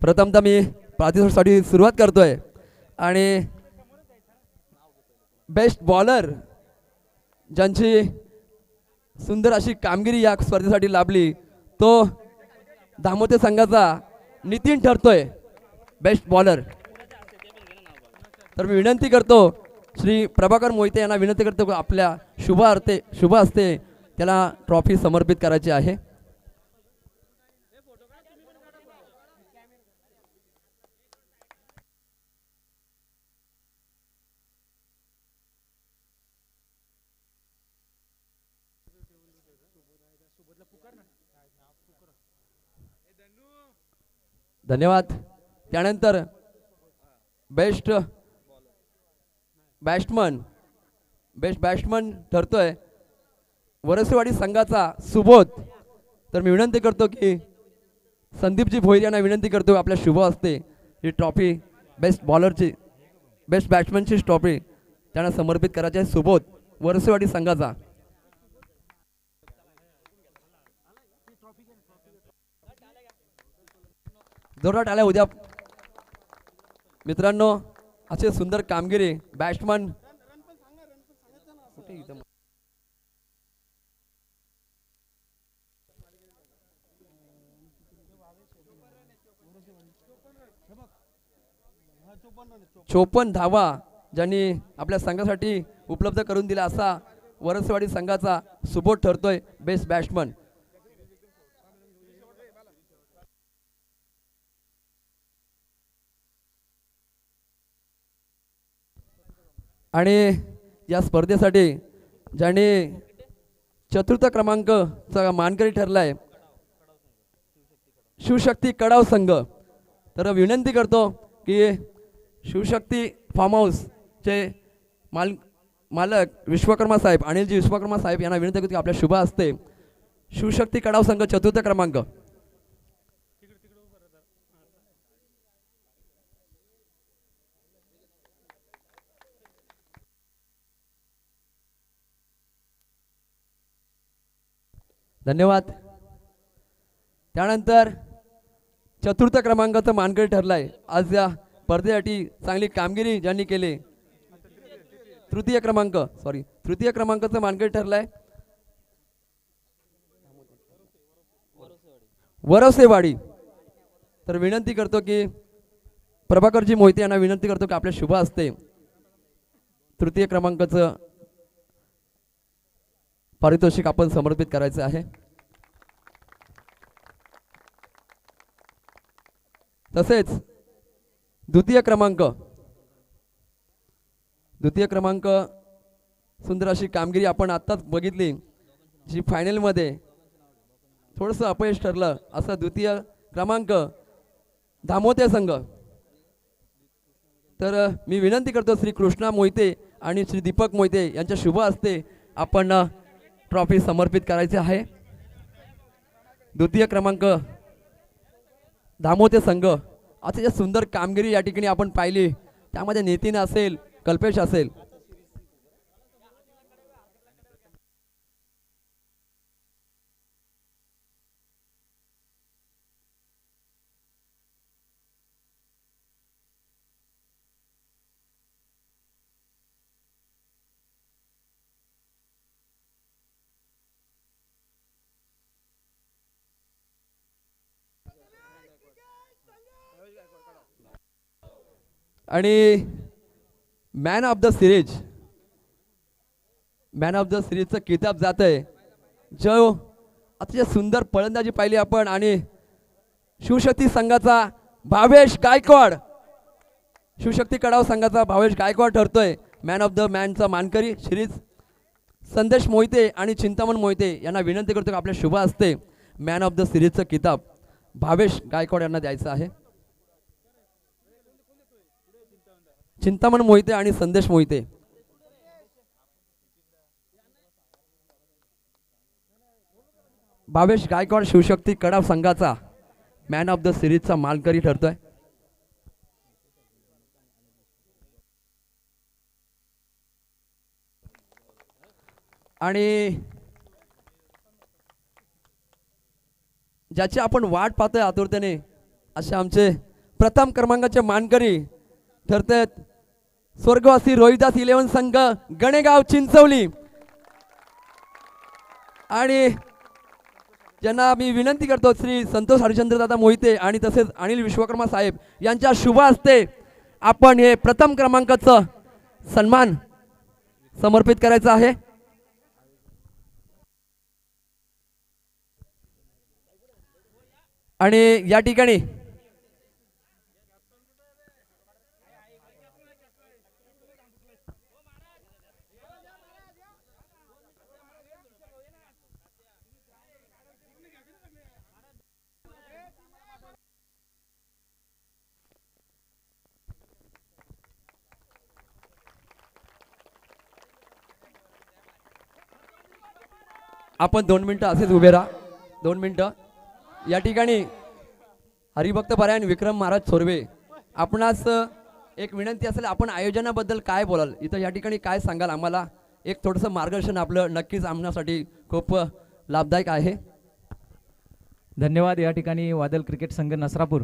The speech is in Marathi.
प्रथमतः मी प्रातिनिधिकसाठी सुरुवात करतोय आणि बेस्ट बॉलर ज्यांची सुंदर अशी कामगिरी या स्पर्धेसाठी लाभली तो दामोते संघाचा नितीन ठरतोय बेस्ट बॉलर। तर मी विनंती करतो श्री प्रभाकर मोहिते यांना विनंती करतो की आपल्या शुभ हस्ते त्याला ट्रॉफी समर्पित करायची आहे। धन्यवाद। त्यानंतर बेस्ट बॅट्समन ठरतोय वरसेवाडी संघाचा सुबोध। तर मी विनंती करतो की संदीपजी भोईर यांना विनंती करतो आपल्या शुभ हस्ते ही ट्रॉफी बेस्ट बॉलरची बेस्ट बॅट्समनची ट्रॉफी त्यांना समर्पित करायची आहे सुबोध वरसेवाडी संघाचा। जोरदार टाळ्या उद्या मित्रांनो। असे सुंदर कामगिरी बॅट्समन चोपन्न धावा ज्यांनी आपल्या संघासाठी उपलब्ध करून दिला असा वरसवाडी संघाचा सुबोध ठरतोय बेस्ट बॅट्समन। आणि या स्पर्धेसाठी ज्याने चतुर्थ क्रमांकाचा मानकरी ठरलाय शिवशक्ती कडाव संघ। तर विनंती करतो की शिवशक्ती फार्म हाऊसचे मालक विश्वकर्मा साहेब अनिलजी विश्वकर्मा साहेब यांना विनंती करतो की आपल्या शुभ हस्ते शिवशक्ती कडाव संघ चतुर्थ क्रमांक धन्यवाद। त्यानंतर चतुर्थ क्रमांकाचा मानकरी ठरलाय आज या स्पर्धेसाठी चांगली कामगिरी ज्यांनी केली तृतीय क्रमांकाचा मानकरी ठरलाय वरसेवाडी। तर विनंती करतो की प्रभाकरजी मोहिते यांना विनंती करतो की आपल्या शुभ हस्ते तृतीय क्रमांकाचं पारितोषिक आपण समर्पित करायचं आहे। तसेच द्वितीय क्रमांक सुंदर अशी कामगिरी आपण आत्ताच बघितली जी फायनलमध्ये थोडंसं अपयश ठरलं असं द्वितीय क्रमांक दामोते संघ। तर मी विनंती करतो श्री कृष्णा मोहिते आणि श्री दीपक मोहिते यांच्या शुभ हस्ते आपण ट्रॉफी समर्पित करायची आहे। द्वितीय क्रमांक दामोते संघ अतिशय सुंदर कामगिरी या ठिकाणी आपण पाहिली त्यामध्ये नितीन असेल कल्पेश असेल। आणि मॅन ऑफ द सिरीजचं किताब जात आहे जो अतिशय सुंदर फलंदाजी पाहिली आपण आणि शिवशक्ती संघाचा भावेश गायकवाड शिवशक्ती कडाव संघाचा भावेश गायकवाड ठरतोय मॅन ऑफ द मॅनचा मानकरी। सिरीज संदेश मोहिते आणि चिंतामण मोहिते यांना विनंती करतो की आपल्या शुभ हस्ते मॅन ऑफ द सिरीजचं किताब भावेश गायकवाड यांना द्यायचं आहे। चिंतामण मोहिते आणि संदेश मोहिते। भावेश गायकवाड शिवशक्ती कडाव संघाचा मॅन ऑफ द सिरीजचा मानकरी ठरतोय। आणि ज्याची आपण वाट पाहतोय आतुरतेने असे आमचे प्रथम क्रमांकाचे मानकरी ठरतात स्वर्गवासी रोहिदास 11 संघ गणेगाव चिंचवली आणि ज्यांना मी विनंती करतो श्री संतोष हरिचंद्र दादा मोहिते आणि तसेच अनिल विश्वकर्मा साहेब यांच्या शुभ हस्ते आपण हे प्रथम क्रमांकाचं सन्मान समर्पित करायचा आहे। आणि या ठिकाणी आपण 2 मिनिटं असेच उभे राहा 2 मिनिटं। या ठिकाणी हरिभक्त परायण विक्रम महाराज थोरवे आपणास एक विनंती असेल आपण आयोजनाबद्दल काय बोलाल इथं या ठिकाणी काय सांगाल आम्हाला एक थोडंसं मार्गदर्शन आपलं नक्कीच आमच्यासाठी खूप लाभदायक आहे। धन्यवाद। या ठिकाणी वादल क्रिकेट संघ नसरापूर